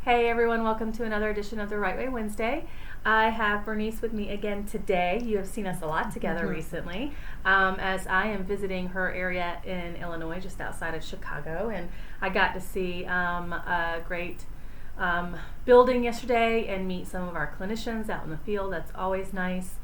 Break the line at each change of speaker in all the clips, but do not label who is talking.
Hey everyone, welcome to another edition of the Right Way Wednesday. I have Bernice with me again today. You have seen us a lot together recently, as I am visiting her area in Illinois, just outside of Chicago, and I got to see a great building yesterday and meet some of our clinicians out in the field. That's always nice,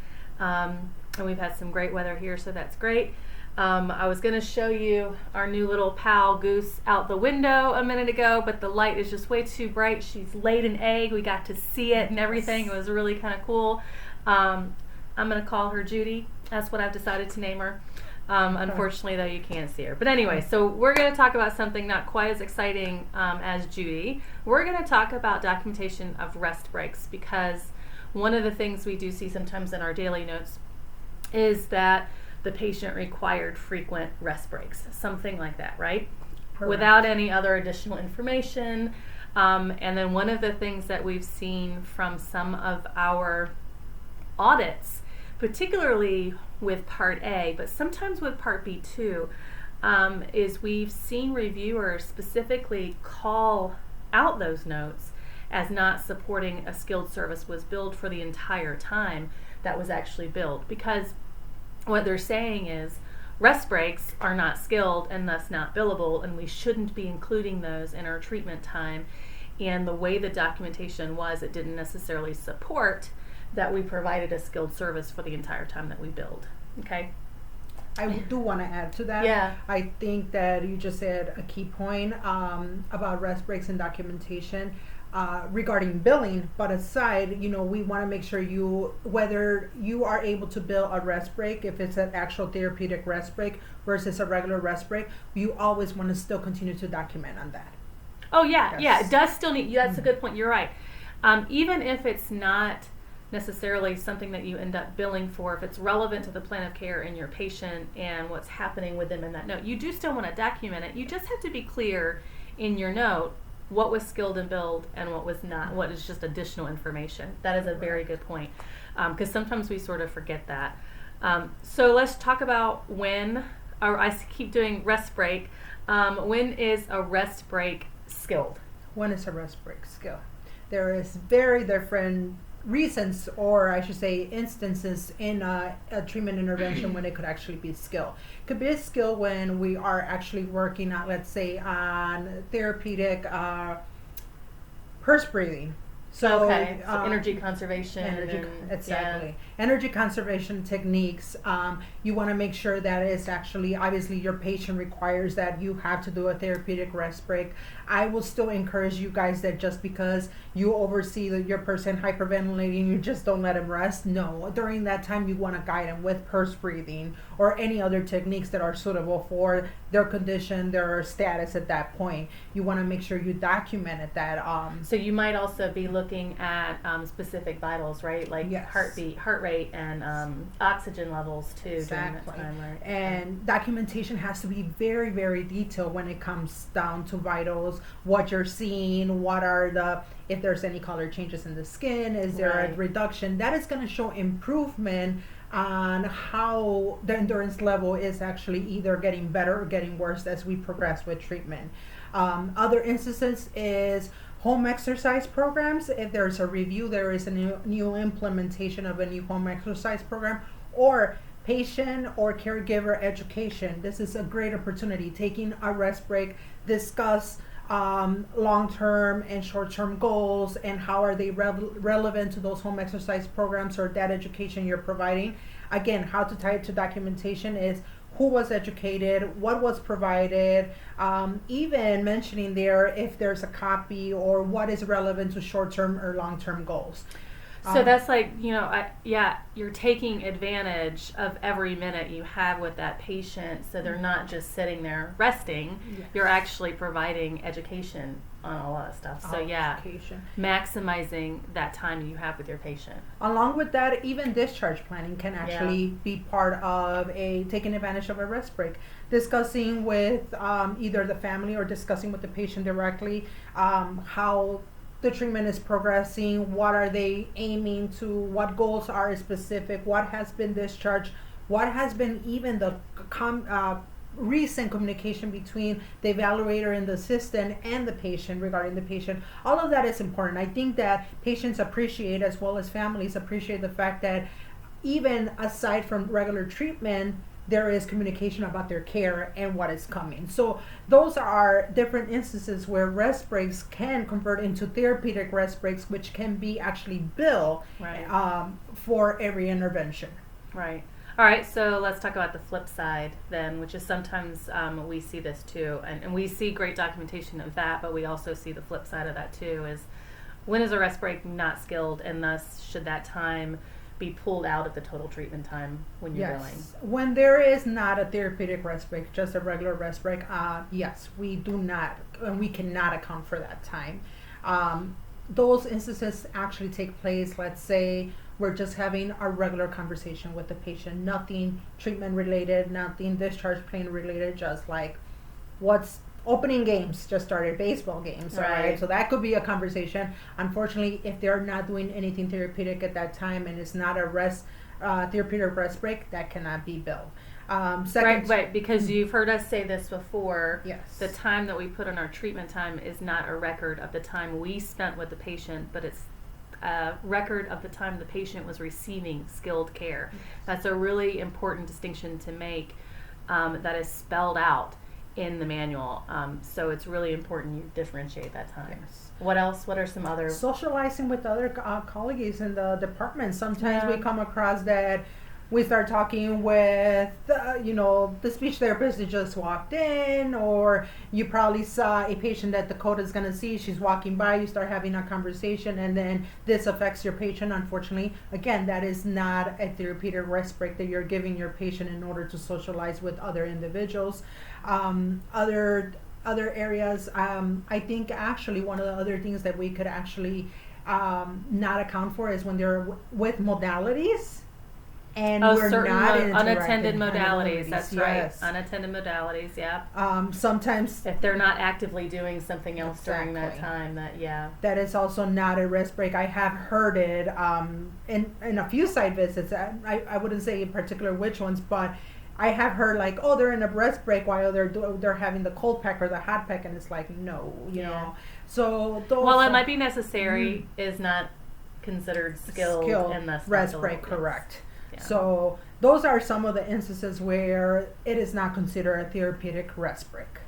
and we've had some great weather here, so that's great. I was going to show you our new little pal Goose out the window a minute ago, but the light is just way too bright. She's laid an egg. We got to see it and everything. It was really kind of cool. I'm going to call her Judy. That's what I've decided to name her. Unfortunately, though, you can't see her. But anyway, so we're going to talk about something not quite as exciting as Judy. We're going to talk about documentation of rest breaks, because one of the things we do see sometimes in our daily notes is that the patient required frequent rest breaks, something like that, right?
Correct.
Without any other additional information. And then one of the things that we've seen from some of our audits, particularly with Part A, but sometimes with Part B too, is we've seen reviewers specifically call out those notes as not supporting a skilled service was billed for the entire time that was actually billed, because what they're saying is rest breaks are not skilled and thus not billable, and we shouldn't be including those in our treatment time. And the way the documentation was, it didn't necessarily support that we provided a skilled service for the entire time that we billed. Okay?
I do want to add to that.
Yeah.
I think that you just said a key point about rest breaks and documentation regarding billing. But aside, we want to make sure whether you are able to bill a rest break, if it's an actual therapeutic rest break versus a regular rest break, you always want to still continue to document on that.
Oh, yeah,
Yes.
yeah. It does still need, that's a good point. You're right. Even if it's not necessarily something that you end up billing for, if it's relevant to the plan of care and your patient and what's happening with them in that note, you do still want to document it. You just have to be clear in your note what was skilled and billed and what was not, what is just additional information. That is a very good point, because sometimes we sort of forget that. So let's talk about when, or I keep doing rest break. When is a rest break skilled?
When is a rest break skill? There is very different reasons, or I should say instances in a treatment intervention when it could actually be a skill. It could be a skill when we are actually working on, let's say, on therapeutic pulse breathing. So,
So energy conservation.
Exactly. Energy conservation techniques. You want to make sure that it's actually, obviously, your patient requires that you have to do a therapeutic rest break. I will still encourage you guys that just because you oversee your person hyperventilating, you just don't let him rest. No, during that time, you want to guide him with pulse breathing or any other techniques that are suitable for their condition, their status at that point. You want to make sure you documented that.
So you might also be looking at specific vitals, right? Like
Yes.
heartbeat, heart rate, and oxygen levels too.
Exactly.
During that time, right?
And documentation has to be very, very detailed when it comes down to vitals, what you're seeing, what are if there's any color changes in the skin, is there a
Right.
reduction. That is going to show improvement on how the endurance level is actually either getting better or getting worse as we progress with treatment. Other instances is home exercise programs. If there's a review, there is a new implementation of a new home exercise program, or patient or caregiver education. This is a great opportunity. Taking a rest break, discuss long-term and short-term goals and how are they relevant to those home exercise programs or that education you're providing. Again, how to tie it to documentation is who was educated, what was provided, even mentioning there if there's a copy or what is relevant to short-term or long-term goals.
So that's like, you're taking advantage of every minute you have with that patient, so they're not just sitting there resting.
Yes.
You're actually providing education on a lot of stuff. So
Education.
maximizing that time you have with your patient.
Along with that, even discharge planning can actually be part of taking advantage of a rest break. Discussing with either the family or discussing with the patient directly how the treatment is progressing, what are they aiming to, what goals are specific, what has been discharged, what has been even the recent communication between the evaluator and the assistant and the patient regarding the patient. All of that is important. I think that patients appreciate, as well as families appreciate, the fact that even aside from regular treatment, there is communication about their care and what is coming. So those are different instances where rest breaks can convert into therapeutic rest breaks, which can be actually billed
Right.
for every intervention.
Right. All right, so let's talk about the flip side then, which is sometimes we see this too, and we see great documentation of that, but we also see the flip side of that too, is when is a rest break not skilled, and thus should that time be pulled out of the total treatment time when you're billing?
Yes. When there is not a therapeutic rest break, just a regular rest break, yes, we do not, we cannot account for that time. Those instances actually take place, let's say, we're just having a regular conversation with the patient, nothing treatment related, nothing discharge plan related, just like what's opening games just started, baseball games, right? So that could be a conversation. Unfortunately, if they're not doing anything therapeutic at that time and it's not a therapeutic rest break, that cannot be billed.
Right, because you've heard us say this before.
Yes.
The time that we put on our treatment time is not a record of the time we spent with the patient, but it's a record of the time the patient was receiving skilled care. That's a really important distinction to make, that is spelled out in the manual. So it's really important you differentiate that time.
Yes.
What else? What are some other?
Socializing with other colleagues in the department. Sometimes
Yeah.
we come across that we start talking with, the speech therapist that just walked in, or you probably saw a patient that Dakota's going to see. She's walking by, you start having a conversation, and then this affects your patient. Unfortunately, again, that is not a therapeutic rest break that you're giving your patient in order to socialize with other individuals. Other areas, I think actually one of the other things that we could actually not account for is when they're with modalities. And we're
certain
not
unattended
interacting.
modalities. That's
Yes.
right. Unattended modalities. Yeah.
Sometimes
If they're not actively doing something else during that
Exactly.
time,
that is also not a rest break. I have heard it in a few site visits. I wouldn't say in particular which ones, but I have heard like, oh, they're in a rest break while they're having the cold pack or the hot pack, and it's like, no, you
Yeah.
know. So those
Well, it might be necessary is not considered skilled and thus not
rest
billable.
break, correct.
Yeah.
So those are some of the instances where it is not considered a therapeutic rest break.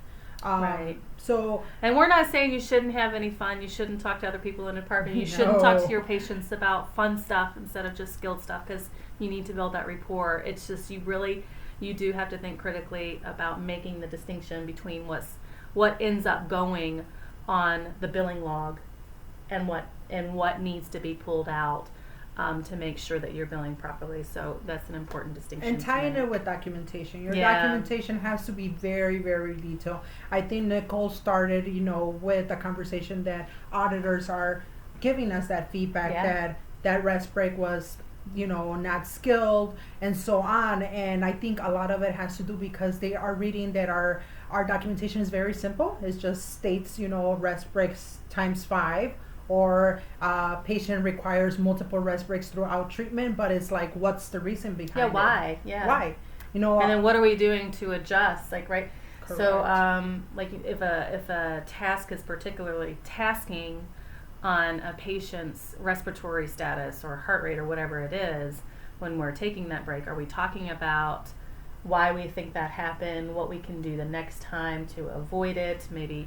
Right.
So,
And we're not saying you shouldn't have any fun. You shouldn't talk to other people in the department. You shouldn't talk to
No.
your patients about fun stuff instead of just skilled stuff, because you need to build that rapport. It's just you do have to think critically about making the distinction between what ends up going on the billing log and what needs to be pulled out to make sure that you're billing properly. So that's an important distinction.
and
to
tying
make.
it with documentation. Your
Yeah.
documentation has to be very, very detailed. I think Nicole started, with a conversation that auditors are giving us that feedback
Yeah.
that rest break was, not skilled and so on. And I think a lot of it has to do because they are reading that our documentation is very simple. It just states, rest breaks ×5. Or patient requires multiple rest breaks throughout treatment, but it's like, what's the reason behind
Yeah,
it?
why? Yeah.
Why?
And then what are we doing to adjust? Like, right? So,
Correct.
like if a task is particularly tasking on a patient's respiratory status or heart rate or whatever it is, when we're taking that break, are we talking about why we think that happened, what we can do the next time to avoid it, maybe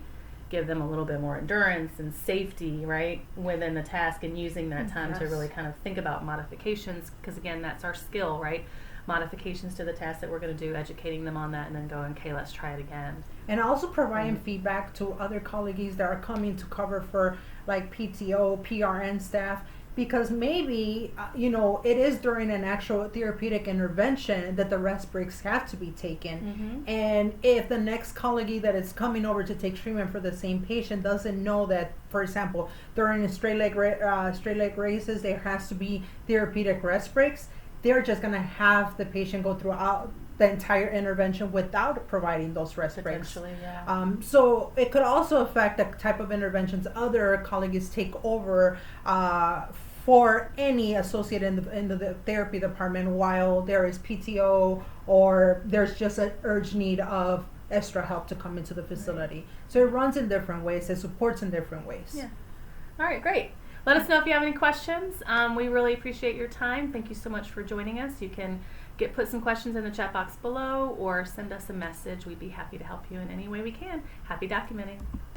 give them a little bit more endurance and safety, right, within the task, and using that time to
Yes.
really kind of think about modifications, because again, that's our skill, right? Modifications to the task that we're going to do, educating them on that, and then going, okay, let's try it again.
And also providing feedback to other colleagues that are coming to cover for like PTO, PRN staff, because maybe, it is during an actual therapeutic intervention that the rest breaks have to be taken. And if the next colleague that is coming over to take treatment for the same patient doesn't know that, for example, during straight leg raises, there has to be therapeutic rest breaks, they're just going to have the patient go the entire intervention without providing those rest breaks.
Potentially, yeah.
So it could also affect the type of interventions other colleagues take over for any associate in the therapy department while there is PTO or there's just an urgent need of extra help to come into the facility. So it runs in different ways, it supports in different ways.
Yeah. All right, great. Let us know if you have any questions. We really appreciate your time. Thank you so much for joining us. You can put some questions in the chat box below or send us a message. We'd be happy to help you in any way we can. Happy documenting.